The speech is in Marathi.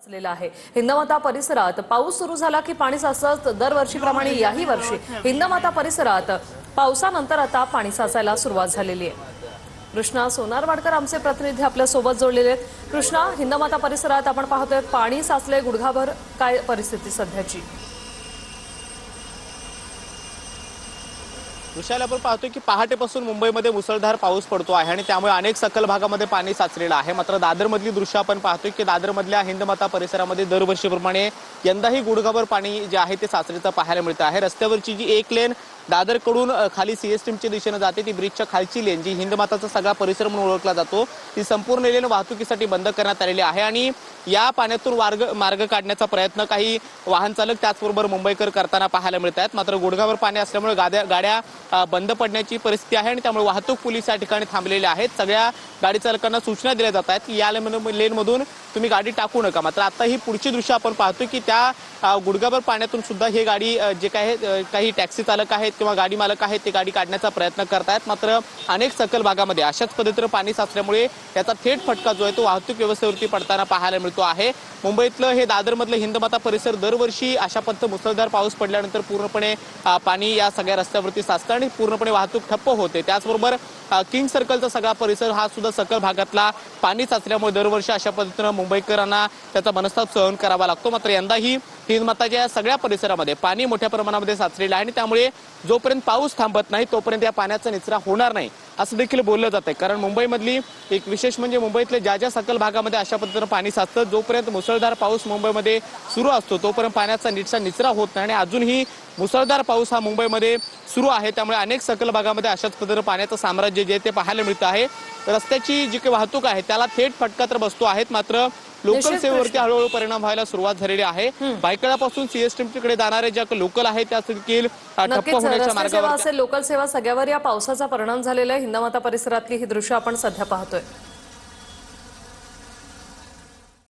असलेला आहे। हिंदमाता परिसरात पाऊस सुरू झाला की पाणी साचत दरवर्षीप्रमाणे याही वर्षी हिंदमाता परिसरात पावसानंतर आता पाणी साचायला सुरुवात झालेली आहे। कृष्णा सोनारवाडकर आमचे प्रतिनिधी आपल्या सोबत जोडलेले आहेत। कृष्णा, हिंदमाता परिसरात आपण पाहतोय पाणी साचले गुडघाभर, काय परिस्थिती सध्याची? विशाल, आपण पाहतोय की पहाटेपासून मुंबईमध्ये मुसळधार पाऊस पडतो आहे आणि त्यामुळे अनेक सखल भागामध्ये पाणी साचलेलं आहे। मात्र दादरमधली दृश्य आपण पाहतोय की दादरमधल्या हिंदमाता परिसरामध्ये दरवर्षीप्रमाणे यंदाही गुडघाभर पाणी जे आहे ते साचलेलं पाहायला मिळतं आहे। रस्त्यावरची जी एक लेन दादरकडून खाली सीएसटीच्या दिशेने जाते, ती ब्रिजच्या खालची लेन जी हिंदमाताचा सगळा परिसर म्हणून ओळखला जातो, ती संपूर्ण लेन वाहतुकीसाठी बंद करण्यात आलेली आहे आणि या पाण्यातून मार्ग काढण्याचा प्रयत्न काही वाहन चालक त्याचबरोबर मुंबईकर करताना पाहायला मिळत आहेत। मात्र गुडघाभर पाणी असल्यामुळे गाड्या बंद पडण्याची परिस्थिती आहे आणि त्यामुळे वाहतूक पोलीस या ठिकाणी थांबलेले आहेत। सगळ्या गाडी चालकांना सूचना दिल्या जात आहेत की या लेनमधून तुम्ही गाडी टाकू नका। मात्र आता ही पुढची दृश्य आपण पाहतोय की त्या गुडघाभर पाण्यातून सुद्धा ही गाडी जे काही टॅक्सी चालक आहेत किंवा गाडी मालक आहेत ते गाडी काढण्याचा प्रयत्न करतायत। मात्र अनेक सखल भागामध्ये अशाच पद्धतीने पाणी साचल्यामुळे याचा थेट फटका जो आहे तो वाहतूक व्यवस्थेवरती पडताना पाहायला मिळतो आहे। मुंबईतलं हे दादरमधलं हिंदमाता परिसर दरवर्षी अशा पद्धतीने मुसळधार पाऊस पडल्यानंतर पूर्णपणे पाणी या सगळ्या रस्त्यावरती साचतं आणि पूर्णपणे वाहतूक ठप्प होते। त्याचबरोबर किंग सर्कलचा सगळा परिसर हा सुद्धा सखल भागातला पाणी साचल्यामुळे दरवर्षी अशा पद्धतीने मुंबईकरांना त्याचा मनस्ताप सहन करावा लागतो। मात्र यंदाही हिंदमाताच्या सगळ्या परिसरामध्ये पाणी मोठ्या प्रमाणामध्ये साचलेलं आहे आणि त्यामुळे जोपर्यंत पाऊस थांबत नाही तोपर्यंत या पाण्याचा निचरा होणार नाही असं देखील बोललं जात आहे। कारण मुंबईमधली एक विशेष म्हणजे मुंबईतले ज्या सखल भागामध्ये अशा पद्धतीने पाणी साचतं, जोपर्यंत मुसळधार पाऊस मुंबईमध्ये सुरू असतो तोपर्यंत पाण्याचा नीटसा निचरा होत नाही आणि अजूनही मुसळधार पाऊस हा मुंबईमध्ये सुरू आहे। त्यामुळे अनेक सखल भागामध्ये अशाच पद्धतीने पाण्याचं साम्राज्य जे ते पाहायला मिळतं आहे। रस्त्याची जी काही वाहतूक आहे त्याला थेट फटका तर बसतो आहे, मात्र लोकल सेवेवरती हळूहळू परिणाम व्हायला सुरुवात झालेली आहे। भायखळ्यापासून सीएसटीकडे जाणारे ज्या लोकल आहेत त्या देखील ठप्प होण्याच्या मार्गावर लोकल सेवा सगळ्यावर या पावसाचा परिणाम झालेला आहे। हिंदमाता परिसरातली ही दृश्य आपण सध्या पाहतोय।